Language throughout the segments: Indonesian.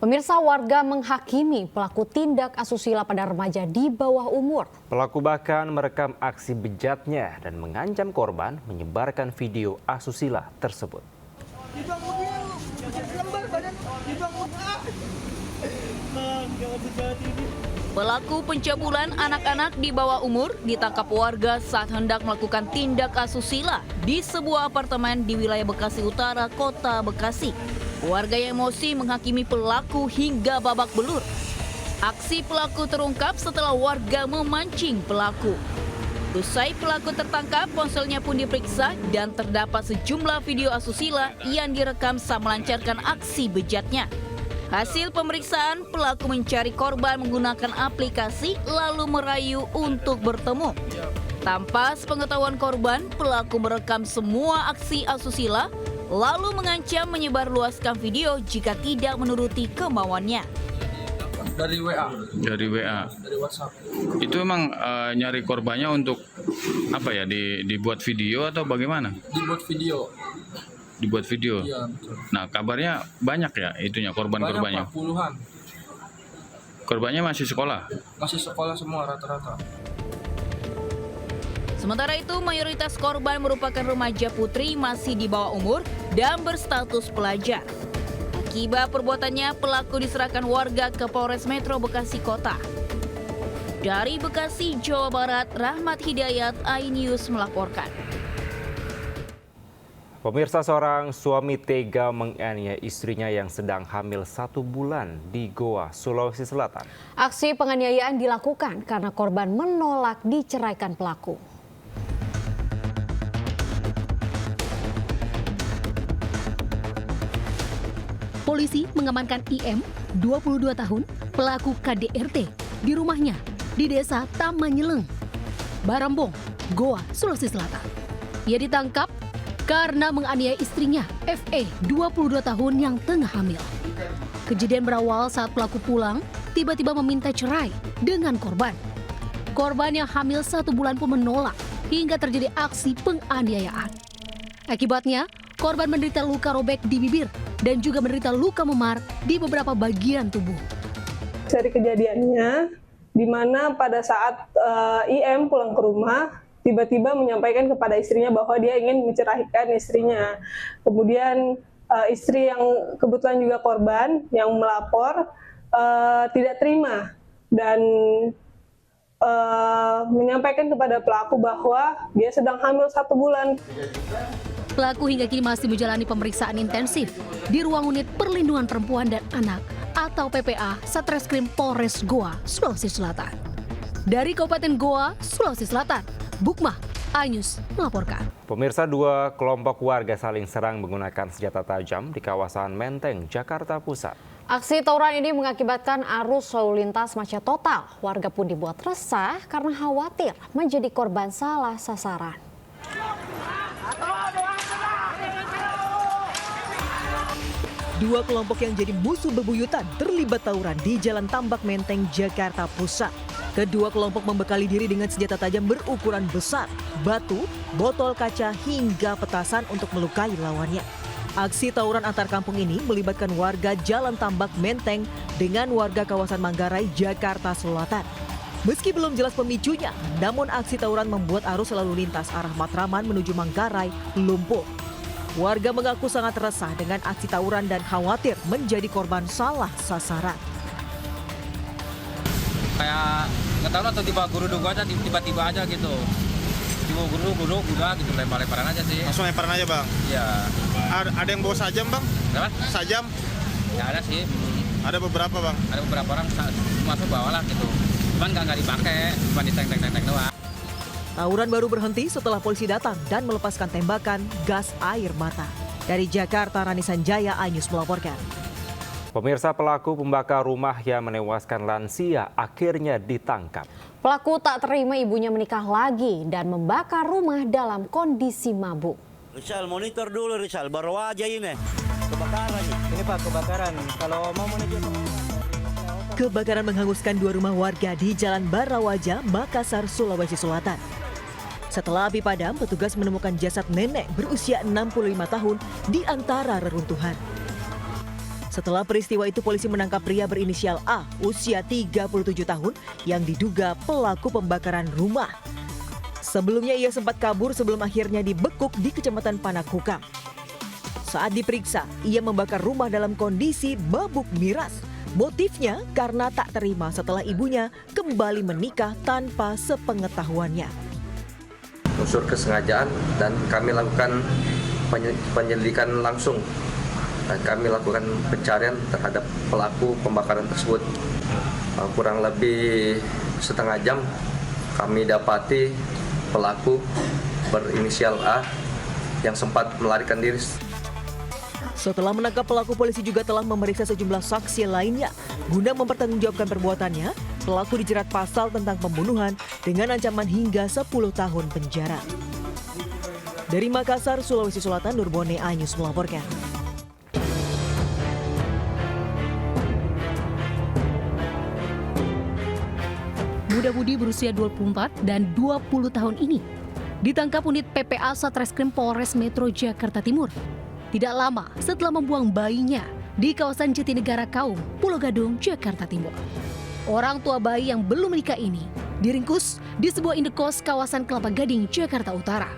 Pemirsa, warga menghakimi pelaku tindak asusila pada remaja di bawah umur. Pelaku bahkan merekam aksi bejatnya dan mengancam korban menyebarkan video asusila tersebut. Pelaku pencabulan anak-anak di bawah umur ditangkap warga saat hendak melakukan tindak asusila di sebuah apartemen di wilayah Bekasi Utara, Kota Bekasi. Warga yang emosi menghakimi pelaku hingga babak belur. Aksi pelaku terungkap setelah warga memancing pelaku. Usai pelaku tertangkap, ponselnya pun diperiksa dan terdapat sejumlah video asusila yang direkam saat melancarkan aksi bejatnya. Hasil pemeriksaan, pelaku mencari korban menggunakan aplikasi lalu merayu untuk bertemu. Tanpa sepengetahuan korban, pelaku merekam semua aksi asusila lalu mengancam menyebarluaskan video jika tidak menuruti kemauannya. Dari WA. Dari WA. Dari WhatsApp. Itu emang nyari korbannya untuk apa ya? Dibuat video atau bagaimana? Dibuat video. Dibuat video. Iya, betul. Nah, kabarnya banyak ya itunya korban-korbannya. Banyak, Pak, puluhan. Korbannya masih sekolah. Masih sekolah semua rata-rata. Sementara itu, mayoritas korban merupakan remaja putri masih di bawah umur dan berstatus pelajar. Akibat perbuatannya, pelaku diserahkan warga ke Polres Metro Bekasi Kota. Dari Bekasi, Jawa Barat, Rahmat Hidayat, iNews melaporkan. Pemirsa, seorang suami tega menganiaya istrinya yang sedang hamil 1 bulan di Goa, Sulawesi Selatan. Aksi penganiayaan dilakukan karena korban menolak diceraikan pelaku. Polisi mengamankan IM, 22 tahun, pelaku KDRT di rumahnya di desa Tamanyeleng, Barambong, Goa, Sulawesi Selatan. Ia ditangkap karena menganiaya istrinya, FE, 22 tahun yang tengah hamil. Kejadian berawal saat pelaku pulang, tiba-tiba meminta cerai dengan korban. Korban yang hamil 1 bulan pun menolak hingga terjadi aksi penganiayaan. Akibatnya, korban menderita luka robek di bibir dan juga menderita luka memar di beberapa bagian tubuh. Dari kejadiannya, di mana pada saat IM pulang ke rumah, tiba-tiba menyampaikan kepada istrinya bahwa dia ingin menceraikan istrinya. Kemudian istri yang kebetulan juga korban yang melapor tidak terima dan menyampaikan kepada pelaku bahwa dia sedang hamil 1 bulan. Pelaku hingga kini masih menjalani pemeriksaan intensif di ruang unit perlindungan perempuan dan anak atau PPA Satreskrim Polres Goa, Sulawesi Selatan. Dari Kabupaten Goa, Sulawesi Selatan, Bukma, iNews melaporkan. Pemirsa, 2 kelompok warga saling serang menggunakan senjata tajam di kawasan Menteng, Jakarta Pusat. Aksi tawuran ini mengakibatkan arus lalu lintas macet total. Warga pun dibuat resah karena khawatir menjadi korban salah sasaran. Dua kelompok yang jadi musuh bebuyutan terlibat tawuran di Jalan Tambak Menteng, Jakarta Pusat. Kedua kelompok membekali diri dengan senjata tajam berukuran besar, batu, botol kaca hingga petasan untuk melukai lawannya. Aksi tawuran antar kampung ini melibatkan warga Jalan Tambak Menteng dengan warga kawasan Manggarai, Jakarta Selatan. Meski belum jelas pemicunya, namun aksi tawuran membuat arus lalu lintas arah Matraman menuju Manggarai lumpuh. Warga mengaku sangat resah dengan aksi tawuran dan khawatir menjadi korban salah sasaran. Kayak nggak tahu lah, tiba-tiba guruduk aja, tiba-tiba aja gitu. Tiba guruduk udah gitu, lempar-lemparan aja sih. Langsung lemparan aja, Bang? Iya. Ada yang bawa sajam, Bang? Apa? Sajam? Ya ada sih. Ada beberapa, Bang? Ada beberapa orang masuk bawah lah gitu. Cuman nggak dipakai, cuma diteng-teng doang. Tawuran baru berhenti setelah polisi datang dan melepaskan tembakan gas air mata. Dari Jakarta, Rani Sanjaya, iNews melaporkan. Pemirsa, pelaku pembakar rumah yang menewaskan lansia akhirnya ditangkap. Pelaku tak terima ibunya menikah lagi dan membakar rumah dalam kondisi mabuk. Rizal, monitor dulu Rizal, baru aja ini. Kebakaran. Ini Pak, kebakaran. Kalau mau menuju Kebakaran menghanguskan 2 rumah warga di Jalan Barawaja, Makassar, Sulawesi Selatan. Setelah api padam, petugas menemukan jasad nenek berusia 65 tahun di antara reruntuhan. Setelah peristiwa itu, polisi menangkap pria berinisial A, usia 37 tahun, yang diduga pelaku pembakaran rumah. Sebelumnya ia sempat kabur sebelum akhirnya dibekuk di Kecamatan Panakukang. Saat diperiksa, ia membakar rumah dalam kondisi mabuk miras. Motifnya karena tak terima setelah ibunya kembali menikah tanpa sepengetahuannya. Unsur kesengajaan dan kami lakukan penyelidikan langsung. Dan kami lakukan pencarian terhadap pelaku pembakaran tersebut. Kurang lebih setengah jam kami dapati pelaku berinisial A yang sempat melarikan diri. Setelah menangkap pelaku, polisi juga telah memeriksa sejumlah saksi lainnya. Guna mempertanggungjawabkan perbuatannya, pelaku dijerat pasal tentang pembunuhan dengan ancaman hingga 10 tahun penjara. Dari Makassar, Sulawesi Selatan, Nurbone Anyus melaporkan. Muda Budi berusia 24 dan 20 tahun ini ditangkap unit PPA Satreskrim Polres Metro Jakarta Timur tidak lama setelah membuang bayinya di kawasan Jatinegara Kaum, Pulau Gadung, Jakarta Timur. Orang tua bayi yang belum menikah ini diringkus di sebuah indekos kawasan Kelapa Gading, Jakarta Utara.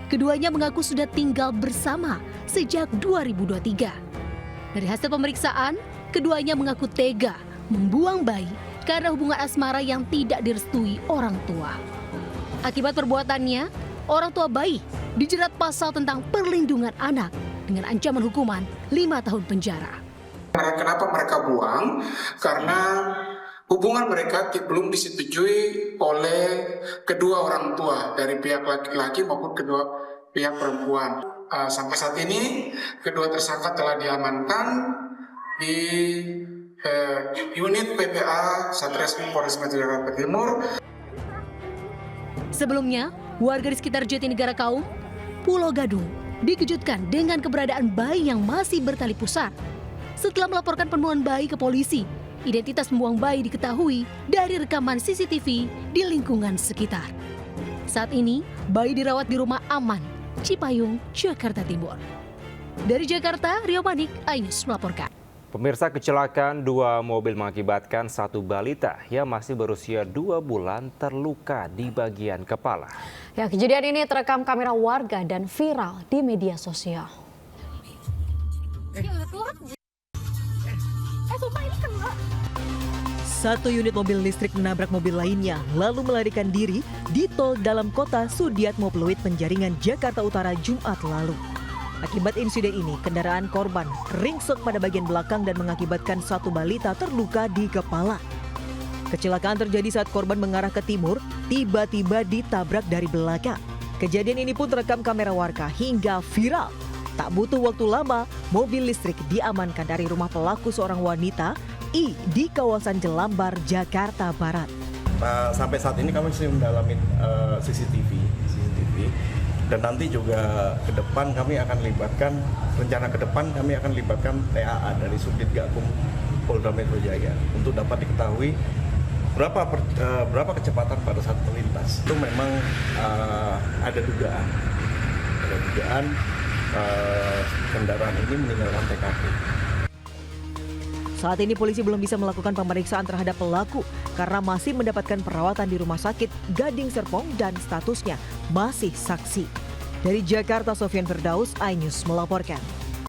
Keduanya mengaku sudah tinggal bersama sejak 2023. Dari hasil pemeriksaan, keduanya mengaku tega membuang bayi karena hubungan asmara yang tidak direstui orang tua. Akibat perbuatannya, orang tua bayi dijerat pasal tentang perlindungan anak dengan ancaman hukuman 5 tahun penjara. Kenapa mereka buang? Karena hubungan mereka belum disetujui oleh kedua orang tua, dari pihak laki-laki maupun kedua pihak perempuan. Sampai saat ini, kedua tersangka telah diamankan di unit PPA Satreskrim Polres Metro Jakarta Timur. Sebelumnya, warga di sekitar Jatinegara Kaum, Pulau Gadung, dikejutkan dengan keberadaan bayi yang masih bertali pusar. Setelah melaporkan penemuan bayi ke polisi, identitas pembuang bayi diketahui dari rekaman CCTV di lingkungan sekitar. Saat ini, bayi dirawat di rumah aman, Cipayung, Jakarta Timur. Dari Jakarta, Rio Manik, iNews melaporkan. Pemirsa, kecelakaan 2 mobil mengakibatkan 1 balita yang masih berusia 2 bulan terluka di bagian kepala. Ya, kejadian ini terekam kamera warga dan viral di media sosial. Satu unit mobil listrik menabrak mobil lainnya lalu melarikan diri di tol dalam kota Sudiatmo Pluit, Penjaringan, Jakarta Utara, Jumat lalu. Akibat insiden ini, kendaraan korban ringsek pada bagian belakang dan mengakibatkan 1 balita terluka di kepala. Kecelakaan terjadi saat korban mengarah ke timur, tiba-tiba ditabrak dari belakang. Kejadian ini pun terekam kamera warga hingga viral. Tak butuh waktu lama, mobil listrik diamankan dari rumah pelaku, seorang wanita, I, di kawasan Jelambar, Jakarta Barat. Sampai saat ini kami masih mendalami CCTV. Dan nanti juga ke depan kami akan libatkan, rencana ke depan kami akan libatkan TAA dari Subdit Gakum Polda Metro Jaya untuk dapat diketahui berapa kecepatan pada saat melintas. Itu memang ada dugaan kendaraan ini meninggalkan TKP. Saat ini polisi belum bisa melakukan pemeriksaan terhadap pelaku karena masih mendapatkan perawatan di Rumah Sakit Gading Serpong dan statusnya masih saksi. Dari Jakarta, Sofyan Firdaus, iNews melaporkan.